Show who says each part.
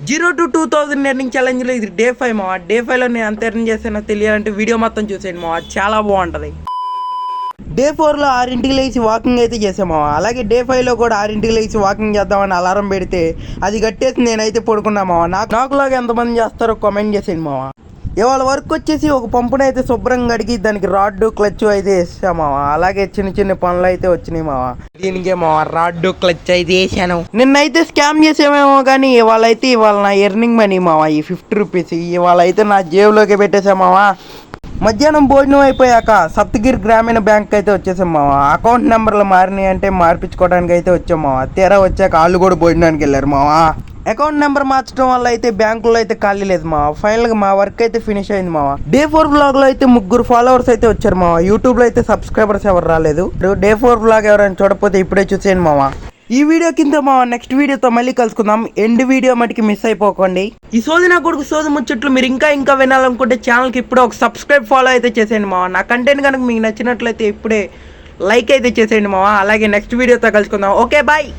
Speaker 1: 0 to 2000 earning ఛాలెంజ్లో ఇది day 5 మావా. Day 5లో నేను ఎంత ఎర్న్ చేశానో తెలియాలంటే వీడియో మొత్తం చూసేయండి మావా, చాలా బాగుంటుంది. డే 4లో 6ంటికి లేచి వాకింగ్ అయితే చేసామావా. అలాగే డే 5లో కూడా 6ంటికి లేచి వాకింగ్ చేద్దామని అలారం పెడితే అది కట్టేసి నేనైతే పడుకున్నా మావా. నాకులాగా ఎంతమంది చేస్తారో కామెంట్ చేసేయండి మావా. ఇవాళ వర్క్ వచ్చేసి ఒక పంపును అయితే శుభ్రంగా అడిగి దానికి రాడ్డు క్లచ్ అయితే వేసామావా. అలాగే చిన్న చిన్న పనులు అయితే వచ్చినాయి మావా. దీనికే మావా రాడ్డు క్లచ్ అయితే వేసాను. నిన్నైతే స్కామ్ చేసామేమో కానీ ఇవాళ నా ఎర్నింగ్ మనీ మావా ఈ 50 రూపీస్ ఇవాళ అయితే నా జేబులోకి పెట్టేసామావా. మధ్యాహ్నం భోజనం అయిపోయాక సప్తగిరి గ్రామీణ బ్యాంక్ అయితే వచ్చేసాం మావా. అకౌంట్ నెంబర్లు మారినాయి అంటే మార్పించుకోవడానికి అయితే వచ్చాం మావా. తీరా వచ్చాక వాళ్ళు కూడా భోజనానికి వెళ్ళారు మావా. అకౌంట్ నెంబర్ మార్చడం వల్ల అయితే బ్యాంకులో అయితే ఖాళీ లేదు మావా. ఫైనల్గా మా వర్క్ అయితే ఫినిష్ అయింది మావా. డే 4 బ్లాగ్లో అయితే 3 ఫాలోవర్స్ అయితే వచ్చారు మావా. యూట్యూబ్లో అయితే సబ్స్క్రైబర్స్ ఎవరు రాలేదు. డే 4 బ్లాగ్ ఎవరైనా చూడకపోతే ఇప్పుడే చూసేయండి మావా. ఈ వీడియో కింద మావా నెక్స్ట్ వీడియోతో మళ్ళీ కలుసుకుందాం. ఎండ్ వీడియో మటుకి మిస్ అయిపోకండి. ఈ సోది నా కొడుకు సోది ముచ్చట్లు మీరు ఇంకా వినాలనుకుంటే ఛానల్కి ఇప్పుడే ఒక సబ్స్క్రైబ్ ఫాలో అయితే చేసేయండి మావా. నా కంటెంట్ కనుక మీకు నచ్చినట్లయితే ఇప్పుడే లైక్ అయితే చేసేయండి మావా. అలాగే నెక్స్ట్ వీడియోతో కలుసుకుందాం. Okay bye.